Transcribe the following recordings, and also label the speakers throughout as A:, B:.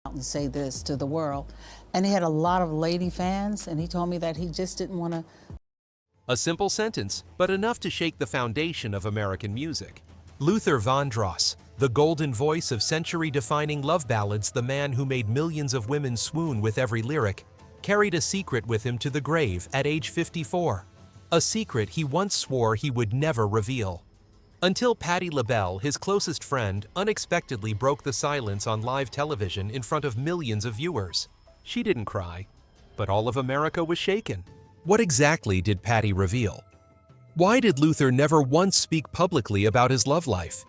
A: out and say this to the world. And he had a lot of lady fans, and he told me that he just didn't want to.
B: A simple sentence, but enough to shake the foundation of American music. Luther Vandross, the golden voice of century-defining love ballads, the man who made millions of women swoon with every lyric, carried a secret with him to the grave at age 54. A secret he once swore he would never reveal. Until Patti LaBelle, his closest friend, unexpectedly broke the silence on live television in front of millions of viewers. She didn't cry, but all of America was shaken. What exactly did Patti reveal? Why did Luther never once speak publicly about his love life?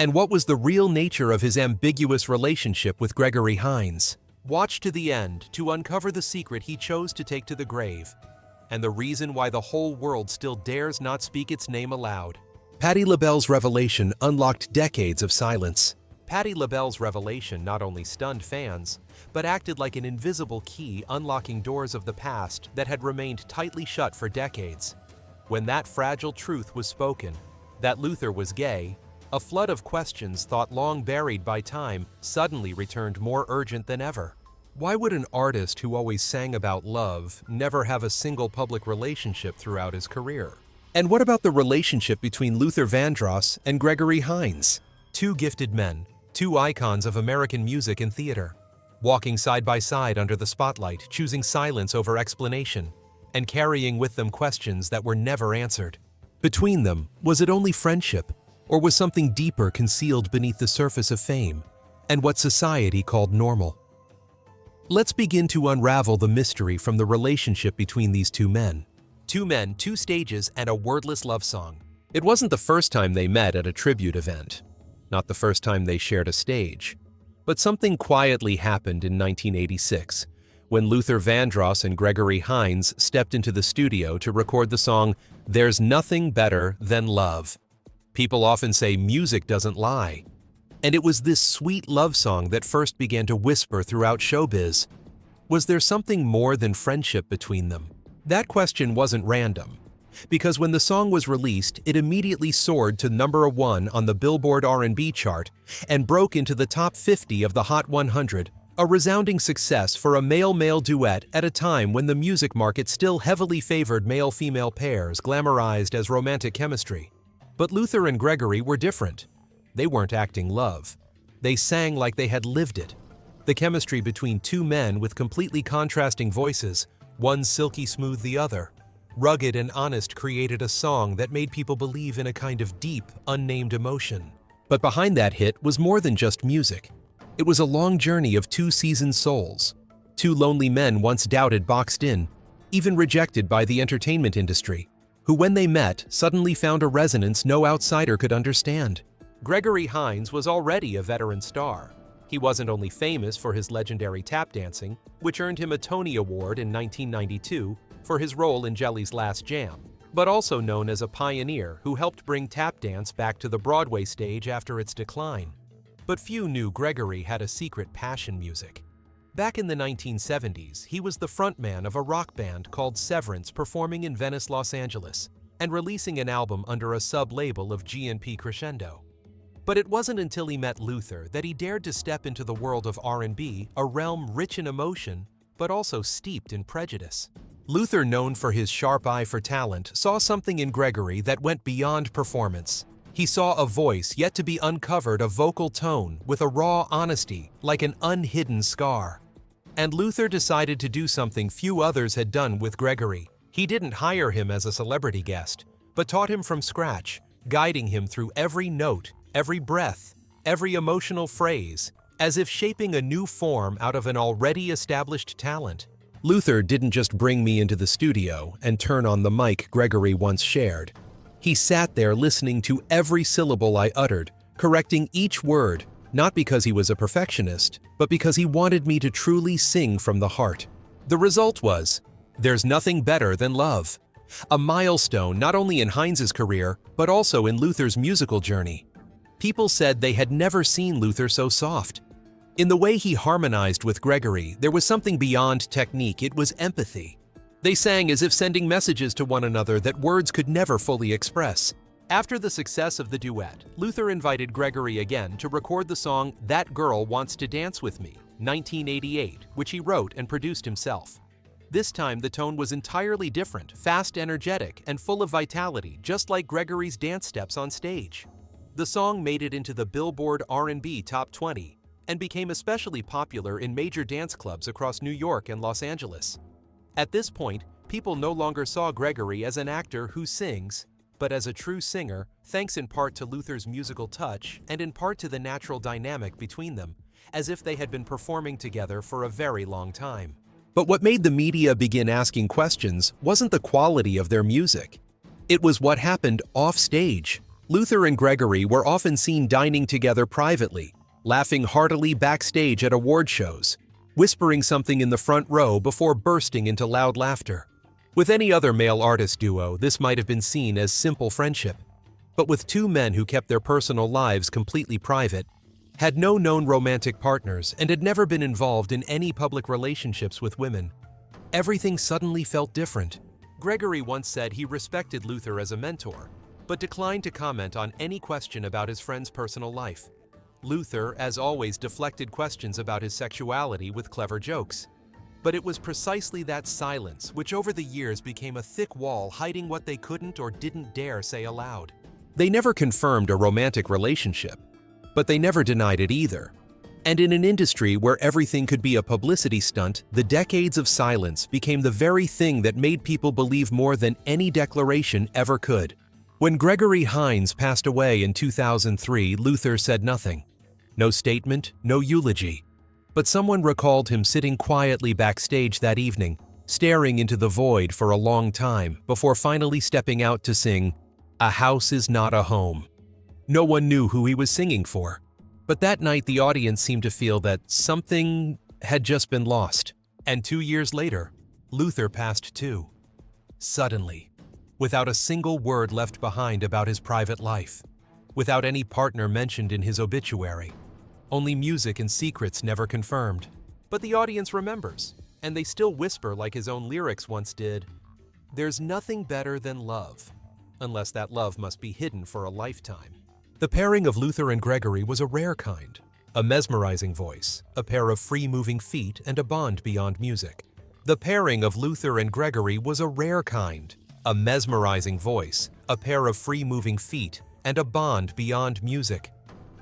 B: And what was the real nature of his ambiguous relationship with Gregory Hines? Watch to the end to uncover the secret he chose to take to the grave, and the reason why the whole world still dares not speak its name aloud. Patti LaBelle's revelation unlocked decades of silence. Patti LaBelle's revelation not only stunned fans, but acted like an invisible key unlocking doors of the past that had remained tightly shut for decades. When that fragile truth was spoken, that Luther was gay, a flood of questions thought long buried by time suddenly returned more urgent than ever. Why would an artist who always sang about love never have a single public relationship throughout his career? And what about the relationship between Luther Vandross and Gregory Hines? Two gifted men, two icons of American music and theater, walking side by side under the spotlight, choosing silence over explanation, and carrying with them questions that were never answered. Between them, was it only friendship, or was something deeper concealed beneath the surface of fame and what society called normal? Let's begin to unravel the mystery from the relationship between these two men. Two men, two stages, and a wordless love song. It wasn't the first time they met at a tribute event, not the first time they shared a stage. But something quietly happened in 1986, when Luther Vandross and Gregory Hines stepped into the studio to record the song "There's Nothing Better Than Love." People often say music doesn't lie. And it was this sweet love song that first began to whisper throughout showbiz. Was there something more than friendship between them? That question wasn't random, because when the song was released, it immediately soared to #1 on the Billboard R&B chart and broke into the top 50 of the Hot 100, a resounding success for a male-male duet at a time when the music market still heavily favored male-female pairs glamorized as romantic chemistry. But Luther and Gregory were different. They weren't acting love. They sang like they had lived it. The chemistry between two men with completely contrasting voices, one silky smooth the other, rugged and honest, created a song that made people believe in a kind of deep, unnamed emotion. But behind that hit was more than just music. It was a long journey of two seasoned souls. Two lonely men once doubted, boxed in, even rejected by the entertainment industry, who when they met suddenly found a resonance no outsider could understand. Gregory Hines was already a veteran star. He wasn't only famous for his legendary tap dancing, which earned him a Tony Award in 1992 for his role in Jelly's Last Jam, but also known as a pioneer who helped bring tap dance back to the Broadway stage after its decline. But few knew Gregory had a secret passion: music. Back in the 1970s, he was the frontman of a rock band called Severance, performing in Venice, Los Angeles, and releasing an album under a sub-label of G&P Crescendo. But it wasn't until he met Luther that he dared to step into the world of R&B, a realm rich in emotion, but also steeped in prejudice. Luther, known for his sharp eye for talent, saw something in Gregory that went beyond performance. He saw a voice yet to be uncovered, a vocal tone with a raw honesty, like an unhidden scar. And Luther decided to do something few others had done with Gregory. He didn't hire him as a celebrity guest, but taught him from scratch, guiding him through every note, every breath, every emotional phrase, as if shaping a new form out of an already established talent. Luther didn't just bring me into the studio and turn on the mic Gregory once shared. He sat there listening to every syllable I uttered, correcting each word, not because he was a perfectionist, but because he wanted me to truly sing from the heart. The result was, "There's Nothing Better Than Love," a milestone not only in Hines's career, but also in Luther's musical journey. People said they had never seen Luther so soft. In the way he harmonized with Gregory, there was something beyond technique, it was empathy. They sang as if sending messages to one another that words could never fully express. After the success of the duet, Luther invited Gregory again to record the song "That Girl Wants to Dance With Me," 1988, which he wrote and produced himself. This time, the tone was entirely different, fast, energetic, and full of vitality, just like Gregory's dance steps on stage. The song made it into the Billboard R&B Top 20 and became especially popular in major dance clubs across New York and Los Angeles. At this point, people no longer saw Gregory as an actor who sings, but as a true singer, thanks in part to Luther's musical touch and in part to the natural dynamic between them, as if they had been performing together for a very long time. But what made the media begin asking questions wasn't the quality of their music. It was what happened off stage. Luther and Gregory were often seen dining together privately, laughing heartily backstage at award shows, whispering something in the front row before bursting into loud laughter. With any other male artist duo, this might have been seen as simple friendship. But with two men who kept their personal lives completely private, had no known romantic partners, and had never been involved in any public relationships with women, everything suddenly felt different. Gregory once said he respected Luther as a mentor, but declined to comment on any question about his friend's personal life. Luther, as always, deflected questions about his sexuality with clever jokes. But it was precisely that silence which over the years became a thick wall hiding what they couldn't or didn't dare say aloud. They never confirmed a romantic relationship, but they never denied it either. And in an industry where everything could be a publicity stunt, the decades of silence became the very thing that made people believe more than any declaration ever could. When Gregory Hines passed away in 2003, Luther said nothing. No statement, no eulogy. But someone recalled him sitting quietly backstage that evening, staring into the void for a long time before finally stepping out to sing, "A House Is Not a Home." No one knew who he was singing for, but that night the audience seemed to feel that something had just been lost. And 2 years later, Luther passed too. Suddenly, without a single word left behind about his private life, without any partner mentioned in his obituary, only music and secrets never confirmed. But the audience remembers, and they still whisper like his own lyrics once did, "There's nothing better than love," unless that love must be hidden for a lifetime. The pairing of Luther and Gregory was a rare kind, a mesmerizing voice, a pair of free-moving feet, and a bond beyond music. The pairing of Luther and Gregory was a rare kind, a mesmerizing voice, a pair of free-moving feet, and a bond beyond music.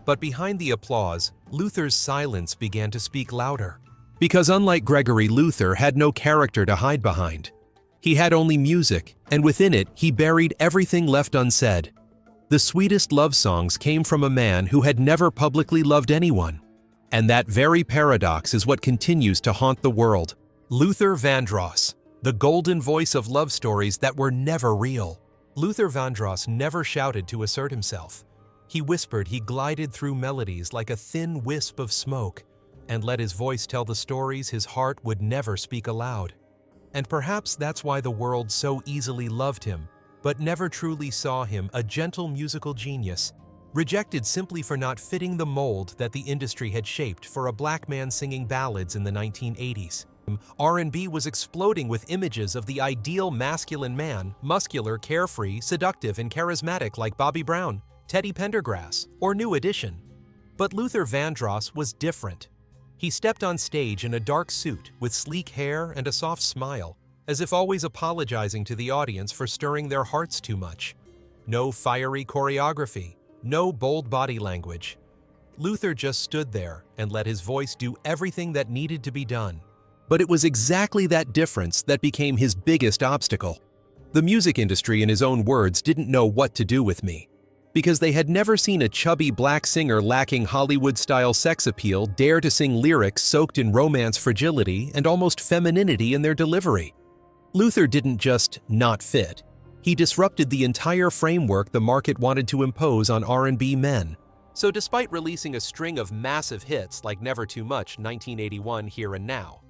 B: But behind the applause, Luther's silence began to speak louder. Because unlike Gregory, Luther had no character to hide behind. He had only music, and within it, he buried everything left unsaid. The sweetest love songs came from a man who had never publicly loved anyone. And that very paradox is what continues to haunt the world. Luther Vandross, the golden voice of love stories that were never real. Luther Vandross never shouted to assert himself. He whispered, he glided through melodies like a thin wisp of smoke, and let his voice tell the stories his heart would never speak aloud. And perhaps that's why the world so easily loved him, but never truly saw him a gentle musical genius, rejected simply for not fitting the mold that the industry had shaped for a black man singing ballads in the 1980s. R&B was exploding with images of the ideal masculine man, muscular, carefree, seductive, and charismatic like Bobby Brown, Teddy Pendergrass, or New Edition. But Luther Vandross was different. He stepped on stage in a dark suit with sleek hair and a soft smile, as if always apologizing to the audience for stirring their hearts too much. No fiery choreography, no bold body language. Luther just stood there and let his voice do everything that needed to be done. But it was exactly that difference that became his biggest obstacle. The music industry, in his own words, didn't know what to do with me, because they had never seen a chubby black singer lacking Hollywood-style sex appeal dare to sing lyrics soaked in romance fragility and almost femininity in their delivery. Luther didn't just not fit. He disrupted the entire framework the market wanted to impose on R&B men. So despite releasing a string of massive hits like Never Too Much, 1981, Here and Now,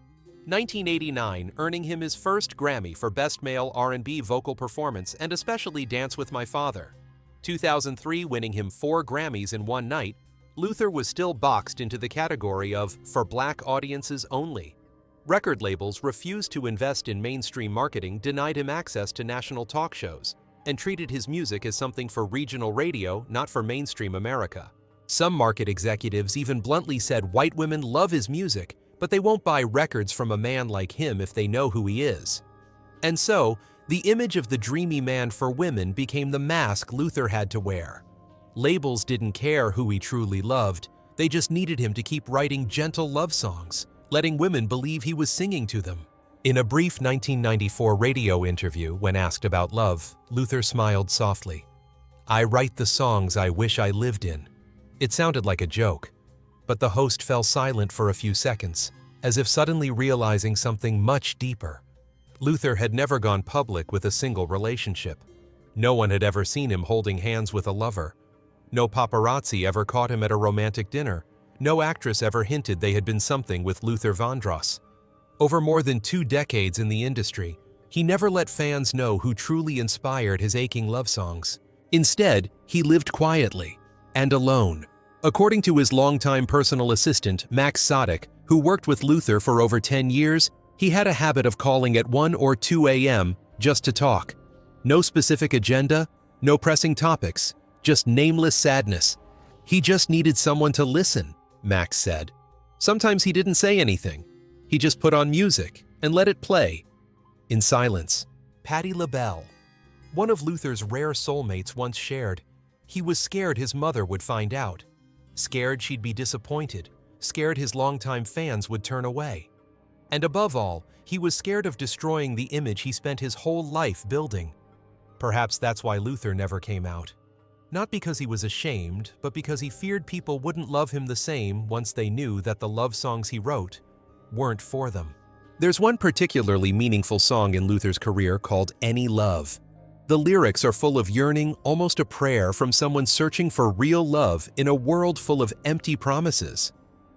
B: 1989 earning him his first Grammy for Best Male R&B Vocal Performance and especially Dance With My Father, 2003 winning him 4 Grammys in one night, Luther was still boxed into the category of for black audiences only. Record labels refused to invest in mainstream marketing, denied him access to national talk shows, and treated his music as something for regional radio, not for mainstream America. Some market executives even bluntly said white women love his music, but they won't buy records from a man like him if they know who he is. And so, the image of the dreamy man for women became the mask Luther had to wear. Labels didn't care who he truly loved, they just needed him to keep writing gentle love songs, letting women believe he was singing to them. In a brief 1994 radio interview, when asked about love, Luther smiled softly. "I write the songs I wish I lived in." It sounded like a joke, but the host fell silent for a few seconds, as if suddenly realizing something much deeper. Luther had never gone public with a single relationship. No one had ever seen him holding hands with a lover. No paparazzi ever caught him at a romantic dinner. No actress ever hinted they had been something with Luther Vandross. Over more than 2 decades in the industry, he never let fans know who truly inspired his aching love songs. Instead, he lived quietly and alone. According to his longtime personal assistant, Max Sadek, who worked with Luther for over 10 years, he had a habit of calling at 1 or 2 a.m. just to talk. No specific agenda, no pressing topics, just nameless sadness. He just needed someone to listen, Max said. Sometimes he didn't say anything. He just put on music and let it play. In silence. Patti LaBelle, one of Luther's rare soulmates, once shared, he was scared his mother would find out. Scared she'd be disappointed. Scared his longtime fans would turn away. And above all, he was scared of destroying the image he spent his whole life building. Perhaps that's why Luther never came out. Not because he was ashamed, but because he feared people wouldn't love him the same once they knew that the love songs he wrote weren't for them. There's one particularly meaningful song in Luther's career called Any Love. The lyrics are full of yearning, almost a prayer from someone searching for real love in a world full of empty promises.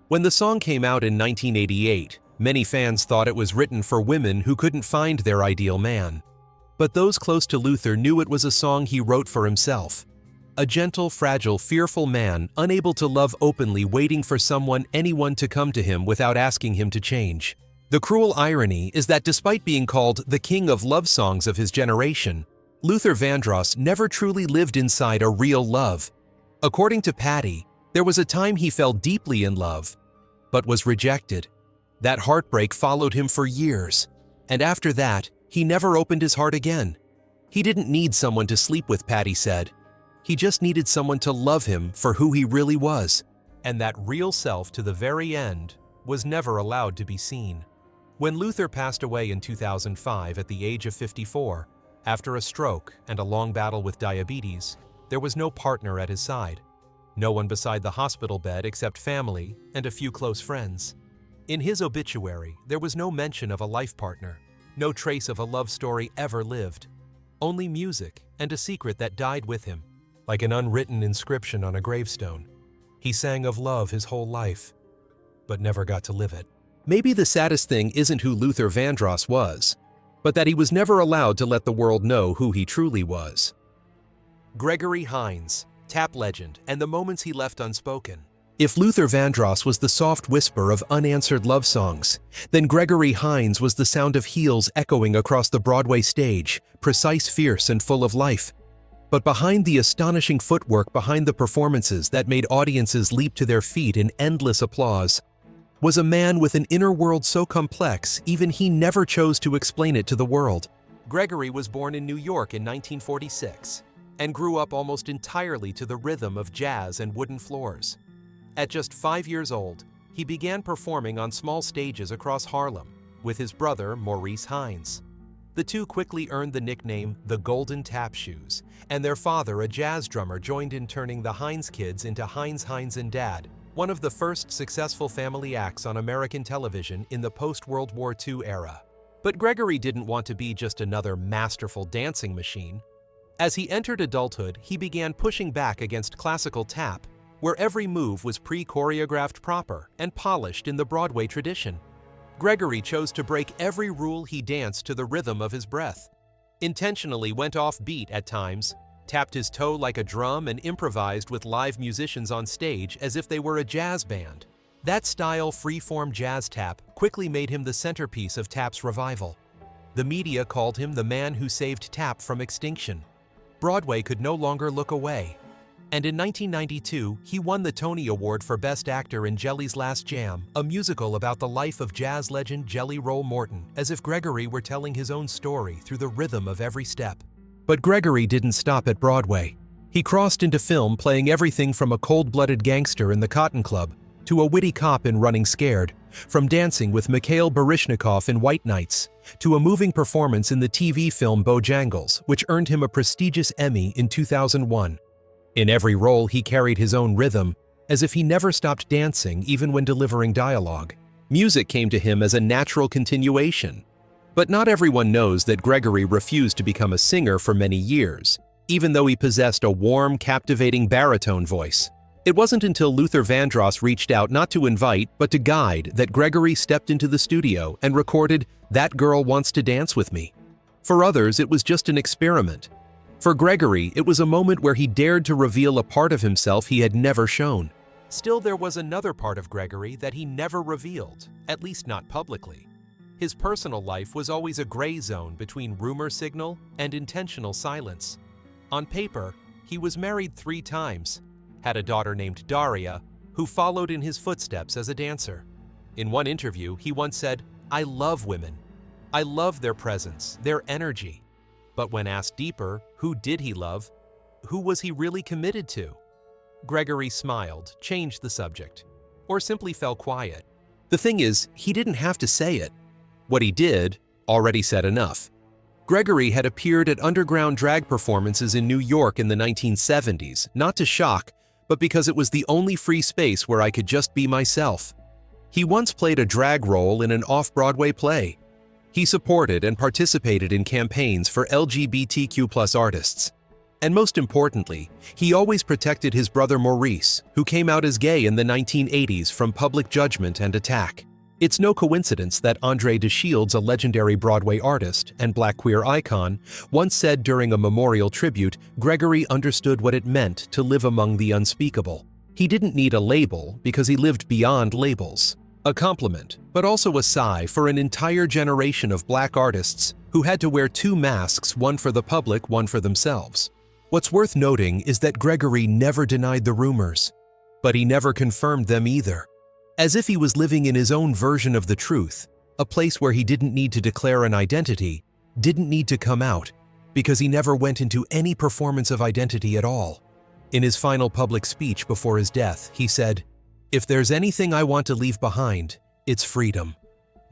B: When the song came out in 1988, many fans thought it was written for women who couldn't find their ideal man. But those close to Luther knew it was a song he wrote for himself. A gentle, fragile, fearful man, unable to love openly, waiting for anyone to come to him without asking him to change. The cruel irony is that despite being called the king of love songs of his generation, Luther Vandross never truly lived inside a real love. According to Patti, there was a time he fell deeply in love, but was rejected. That heartbreak followed him for years, and after that, he never opened his heart again. He didn't need someone to sleep with, Patti said. He just needed someone to love him for who he really was. And that real self to the very end was never allowed to be seen. When Luther passed away in 2005 at the age of 54, after a stroke and a long battle with diabetes, there was no partner at his side. No one beside the hospital bed except family and a few close friends. In his obituary, there was no mention of a life partner, no trace of a love story ever lived. Only music and a secret that died with him, like an unwritten inscription on a gravestone. He sang of love his whole life, but never got to live it. Maybe the saddest thing isn't who Luther Vandross was, but that he was never allowed to let the world know who he truly was. Gregory Hines, tap legend, and the moments he left unspoken. If Luther Vandross was the soft whisper of unanswered love songs, then Gregory Hines was the sound of heels echoing across the Broadway stage, precise, fierce, and full of life. But behind the astonishing footwork behind the performances that made audiences leap to their feet in endless applause, was a man with an inner world so complex even he never chose to explain it to the world. Gregory was born in New York in 1946 and grew up almost entirely to the rhythm of jazz and wooden floors. At just 5 years old, he began performing on small stages across Harlem with his brother Maurice Hines. The two quickly earned the nickname the Golden Tap Shoes, and their father, a jazz drummer, joined in turning the Hines kids into Hines, Hines and Dad, one of the first successful family acts on American television in the post-World War II era. But Gregory didn't want to be just another masterful dancing machine. As he entered adulthood, he began pushing back against classical tap, where every move was pre-choreographed proper and polished in the Broadway tradition. Gregory chose to break every rule. He danced to the rhythm of his breath, intentionally went off beat at times, tapped his toe like a drum, and improvised with live musicians on stage as if they were a jazz band. That style, free-form jazz tap, quickly made him the centerpiece of tap's revival. The media called him the man who saved tap from extinction. Broadway could no longer look away. And in 1992, he won the Tony Award for Best Actor in Jelly's Last Jam, a musical about the life of jazz legend Jelly Roll Morton, as if Gregory were telling his own story through the rhythm of every step. But Gregory didn't stop at Broadway. He crossed into film, playing everything from a cold-blooded gangster in The Cotton Club to a witty cop in Running Scared, from dancing with Mikhail Baryshnikov in White Nights to a moving performance in the TV film Bojangles, which earned him a prestigious Emmy in 2001. In every role, he carried his own rhythm, as if he never stopped dancing even when delivering dialogue. Music came to him as a natural continuation. But not everyone knows that Gregory refused to become a singer for many years, even though he possessed a warm, captivating baritone voice. It wasn't until Luther Vandross reached out not to invite, but to guide, that Gregory stepped into the studio and recorded "That Girl Wants to Dance with Me." For others, it was just an experiment. For Gregory, it was a moment where he dared to reveal a part of himself he had never shown. Still, there was another part of Gregory that he never revealed, at least not publicly. His personal life was always a gray zone between rumor signal and intentional silence. On paper, he was married 3 times, had a daughter named Daria, who followed in his footsteps as a dancer. In one interview, he once said, "I love women. I love their presence, their energy." But when asked deeper, who did he love? Who was he really committed to? Gregory smiled, changed the subject, or simply fell quiet. The thing is, he didn't have to say it. What he did already said enough. Gregory had appeared at underground drag performances in New York in the 1970s, not to shock, but because it was the only free space where I could just be myself. He once played a drag role in an off-Broadway play. He supported and participated in campaigns for LGBTQ+ artists. And most importantly, he always protected his brother Maurice, who came out as gay in the 1980s, from public judgment and attack. It's no coincidence that Andre de Shields, a legendary Broadway artist and Black queer icon, once said during a memorial tribute, Gregory understood what it meant to live among the unspeakable. He didn't need a label because he lived beyond labels. A compliment, but also a sigh for an entire generation of Black artists who had to wear 2 masks, one for the public, one for themselves. What's worth noting is that Gregory never denied the rumors, but he never confirmed them either. As if he was living in his own version of the truth, a place where he didn't need to declare an identity, didn't need to come out, because he never went into any performance of identity at all. In his final public speech before his death, he said, "If there's anything I want to leave behind, it's freedom.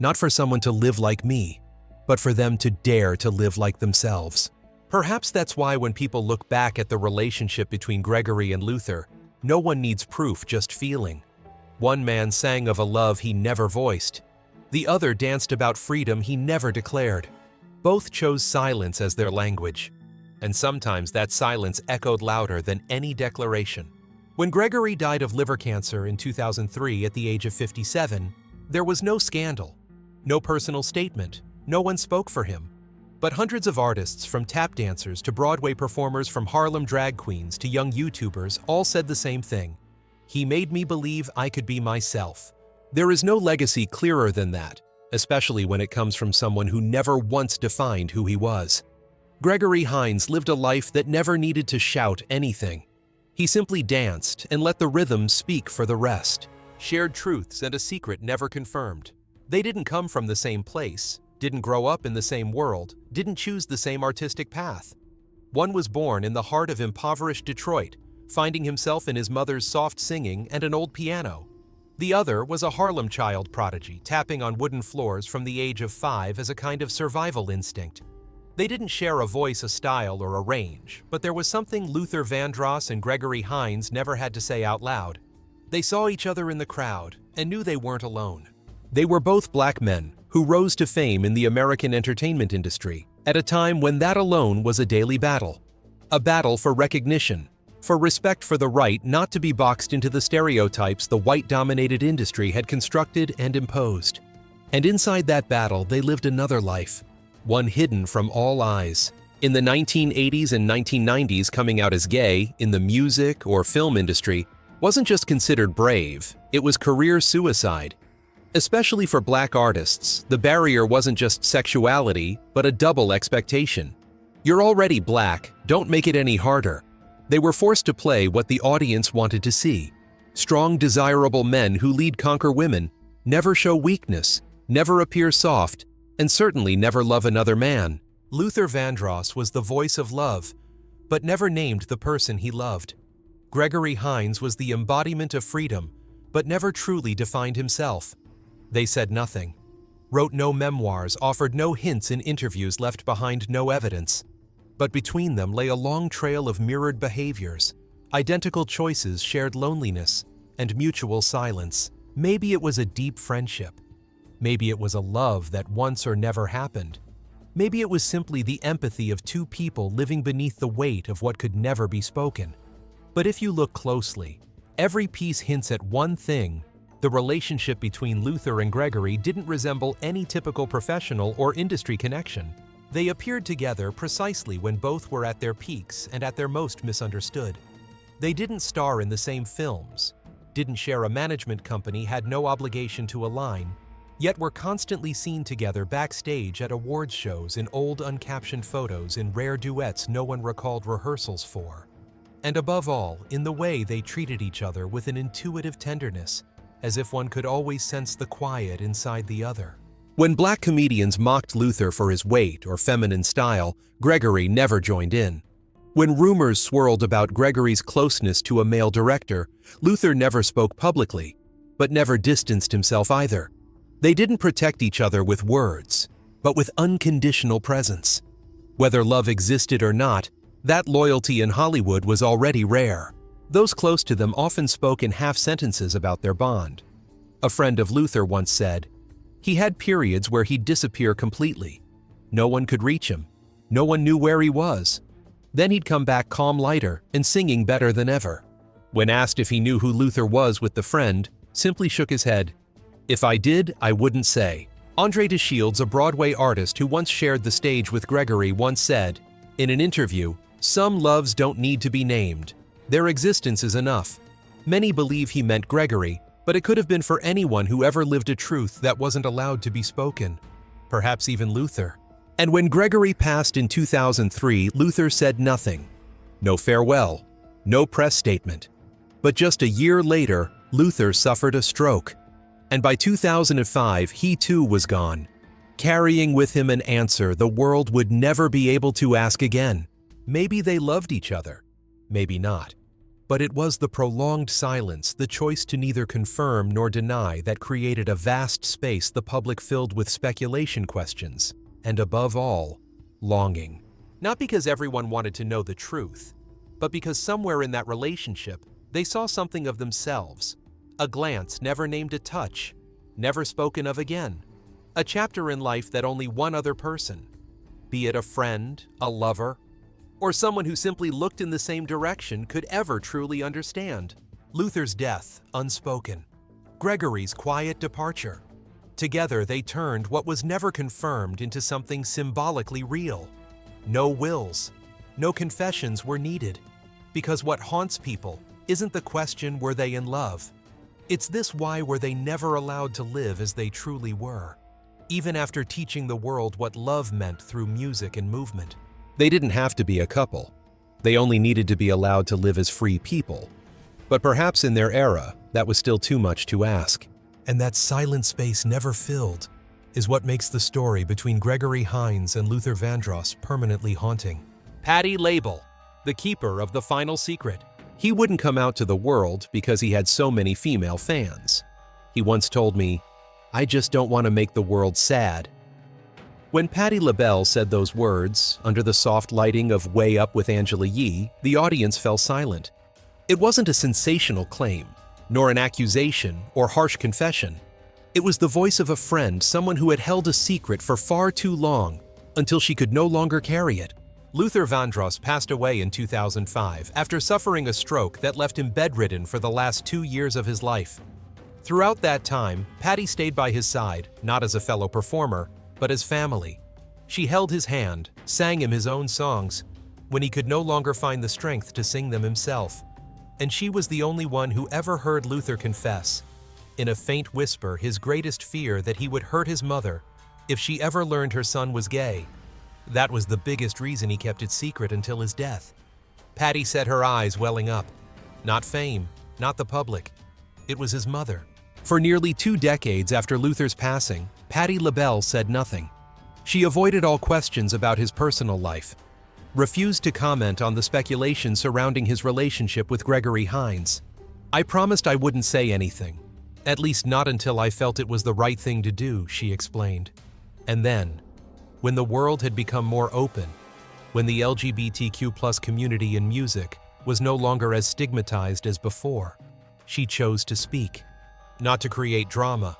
B: Not for someone to live like me, but for them to dare to live like themselves." Perhaps that's why when people look back at the relationship between Gregory and Luther, no one needs proof, just feeling. One man sang of a love he never voiced. The other danced about freedom he never declared. Both chose silence as their language. And sometimes that silence echoed louder than any declaration. When Gregory died of liver cancer in 2003 at the age of 57, there was no scandal, no personal statement, no one spoke for him. But hundreds of artists, from tap dancers to Broadway performers, from Harlem drag queens to young YouTubers, all said the same thing. "He made me believe I could be myself." There is no legacy clearer than that, especially when it comes from someone who never once defined who he was. Gregory Hines lived a life that never needed to shout anything. He simply danced and let the rhythm speak for the rest. Shared truths and a secret never confirmed. They didn't come from the same place, didn't grow up in the same world, didn't choose the same artistic path. One was born in the heart of impoverished Detroit, finding himself in his mother's soft singing and an old piano. The other was a Harlem child prodigy, tapping on wooden floors from the age of 5 as a kind of survival instinct. They didn't share a voice, a style, or a range, but there was something Luther Vandross and Gregory Hines never had to say out loud. They saw each other in the crowd and knew they weren't alone. They were both Black men who rose to fame in the American entertainment industry at a time when that alone was a daily battle. A battle for recognition, for respect, for the right not to be boxed into the stereotypes the white-dominated industry had constructed and imposed. And inside that battle, they lived another life, one hidden from all eyes. In the 1980s and 1990s, coming out as gay in the music or film industry wasn't just considered brave, it was career suicide. Especially for Black artists, the barrier wasn't just sexuality, but a double expectation. You're already Black, don't make it any harder. They were forced to play what the audience wanted to see. Strong, desirable men who lead conquer women, never show weakness, never appear soft, and certainly never love another man. Luther Vandross was the voice of love, but never named the person he loved. Gregory Hines was the embodiment of freedom, but never truly defined himself. They said nothing, wrote no memoirs, offered no hints in interviews, left behind no evidence. But between them lay a long trail of mirrored behaviors, identical choices, shared loneliness, and mutual silence. Maybe it was a deep friendship. Maybe it was a love that once or never happened. Maybe it was simply the empathy of two people living beneath the weight of what could never be spoken. But if you look closely, every piece hints at one thing: the relationship between Luther and Gregory didn't resemble any typical professional or industry connection. They appeared together precisely when both were at their peaks and at their most misunderstood. They didn't star in the same films, didn't share a management company, had no obligation to align, yet were constantly seen together backstage at awards shows, in old uncaptioned photos, in rare duets no one recalled rehearsals for. And above all, in the way they treated each other with an intuitive tenderness, as if one could always sense the quiet inside the other. When black comedians mocked Luther for his weight or feminine style, Gregory never joined in. When rumors swirled about Gregory's closeness to a male director, Luther never spoke publicly, but never distanced himself either. They didn't protect each other with words, but with unconditional presence. Whether love existed or not, that loyalty in Hollywood was already rare. Those close to them often spoke in half sentences about their bond. A friend of Luther once said, "He had periods where he'd disappear completely. No one could reach him. No one knew where he was. Then he'd come back calm, lighter, and singing better than ever." When asked if he knew who Luther was with the friend, simply shook his head. "If I did, I wouldn't say." Andre DeShields, a Broadway artist who once shared the stage with Gregory, once said, in an interview, "Some loves don't need to be named. Their existence is enough." Many believe he meant Gregory, but it could have been for anyone who ever lived a truth that wasn't allowed to be spoken. Perhaps even Luther. And when Gregory passed in 2003, Luther said nothing. No farewell, no press statement. But just a year later, Luther suffered a stroke. And by 2005, he too was gone, carrying with him an answer the world would never be able to ask again. Maybe they loved each other, maybe not. But it was the prolonged silence, the choice to neither confirm nor deny, that created a vast space the public filled with speculation, questions, and above all, longing. Not because everyone wanted to know the truth, but because somewhere in that relationship, they saw something of themselves. A glance never named, a touch, never spoken of again. A chapter in life that only one other person, be it a friend, a lover, or someone who simply looked in the same direction, could ever truly understand. Luther's death, unspoken. Gregory's quiet departure. Together they turned what was never confirmed into something symbolically real. No wills, no confessions were needed. Because what haunts people isn't the question, were they in love? It's this: why were they never allowed to live as they truly were? Even after teaching the world what love meant through music and movement. They didn't have to be a couple. They only needed to be allowed to live as free people. But perhaps in their era, that was still too much to ask. And that silent space never filled is what makes the story between Gregory Hines and Luther Vandross permanently haunting. Patti Label, the keeper of the final secret. He wouldn't come out to the world because he had so many female fans. He once told me, "I just don't want to make the world sad." When Patti LaBelle said those words, under the soft lighting of Way Up with Angela Yee, the audience fell silent. It wasn't a sensational claim, nor an accusation or harsh confession. It was the voice of a friend, someone who had held a secret for far too long, until she could no longer carry it. Luther Vandross passed away in 2005 after suffering a stroke that left him bedridden for the last 2 years of his life. Throughout that time, Patti stayed by his side, not as a fellow performer, but as family. She held his hand, sang him his own songs, when he could no longer find the strength to sing them himself. And she was the only one who ever heard Luther confess, in a faint whisper, his greatest fear, that he would hurt his mother if she ever learned her son was gay. That was the biggest reason he kept it secret until his death. Patty said, her eyes welling up. Not fame, not the public. It was his mother. For nearly 2 decades after Luther's passing, Patti LaBelle said nothing. She avoided all questions about his personal life, refused to comment on the speculation surrounding his relationship with Gregory Hines. "I promised I wouldn't say anything, at least not until I felt it was the right thing to do," she explained. And then, when the world had become more open, when the LGBTQ+ community in music was no longer as stigmatized as before, she chose to speak. Not to create drama,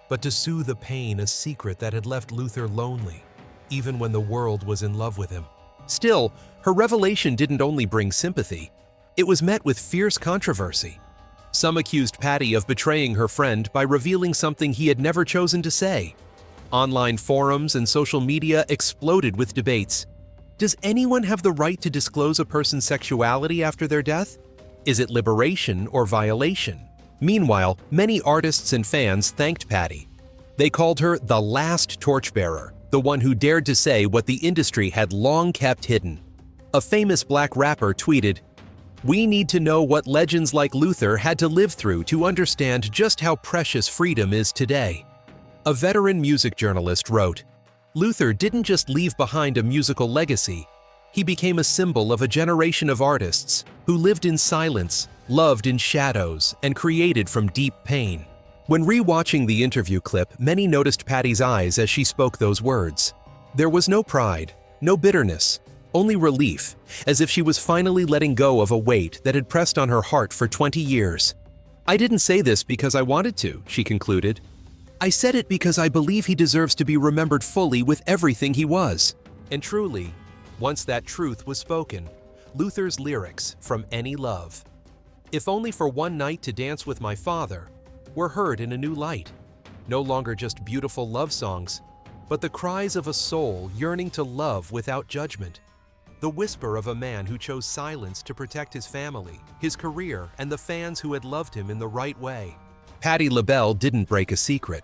B: but to soothe a pain, a secret that had left Luther lonely, even when the world was in love with him. Still, her revelation didn't only bring sympathy, it was met with fierce controversy. Some accused Patti of betraying her friend by revealing something he had never chosen to say. Online forums and social media exploded with debates. Does anyone have the right to disclose a person's sexuality after their death? Is it liberation or violation? Meanwhile, many artists and fans thanked Patti. They called her the last torchbearer, the one who dared to say what the industry had long kept hidden. A famous black rapper tweeted, "We need to know what legends like Luther had to live through to understand just how precious freedom is today." A veteran music journalist wrote, "Luther didn't just leave behind a musical legacy, he became a symbol of a generation of artists who lived in silence, loved in shadows, and created from deep pain." When re-watching the interview clip, many noticed Patti's eyes as she spoke those words. There was no pride, no bitterness, only relief, as if she was finally letting go of a weight that had pressed on her heart for 20 years. "I didn't say this because I wanted to," she concluded. "I said it because I believe he deserves to be remembered fully with everything he was." And truly, once that truth was spoken, Luther's lyrics, "From Any Love, if only for one night to dance with my father," were heard in a new light. No longer just beautiful love songs, but the cries of a soul yearning to love without judgment. The whisper of a man who chose silence to protect his family, his career, and the fans who had loved him in the right way. Patti LaBelle didn't break a secret.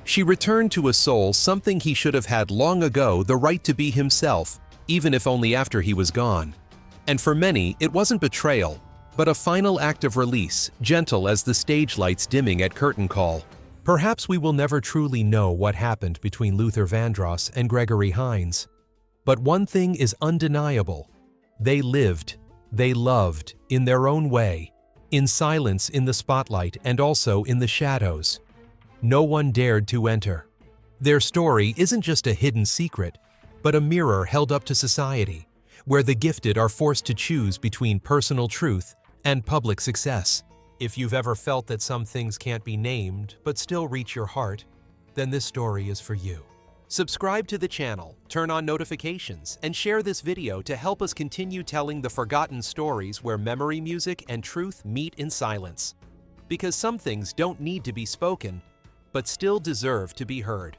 B: She returned to a soul something he should have had long ago, the right to be himself, even if only after he was gone. And for many, it wasn't betrayal, but a final act of release, gentle as the stage lights dimming at curtain call. Perhaps we will never truly know what happened between Luther Vandross and Gregory Hines. But one thing is undeniable. They lived, they loved, in their own way, in silence, in the spotlight, and also in the shadows. No one dared to enter. Their story isn't just a hidden secret, but a mirror held up to society, where the gifted are forced to choose between personal truth and public success. If you've ever felt that some things can't be named but still reach your heart, then this story is for you. Subscribe to the channel, turn on notifications, and share this video to help us continue telling the forgotten stories where memory music and truth meet in silence. Because some things don't need to be spoken, but still deserve to be heard.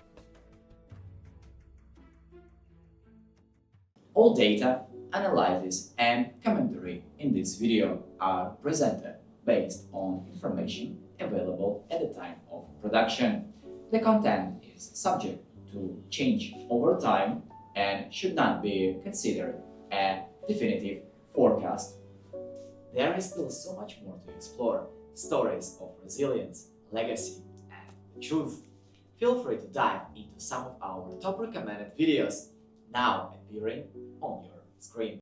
C: All data, analysis, and commentary in this video are presented based on information available at the time of production. The content is subject to change over time and should not be considered a definitive forecast. There is still so much more to explore: stories of resilience, legacy, and truth. Feel free to dive into some of our top recommended videos now appearing on your screen.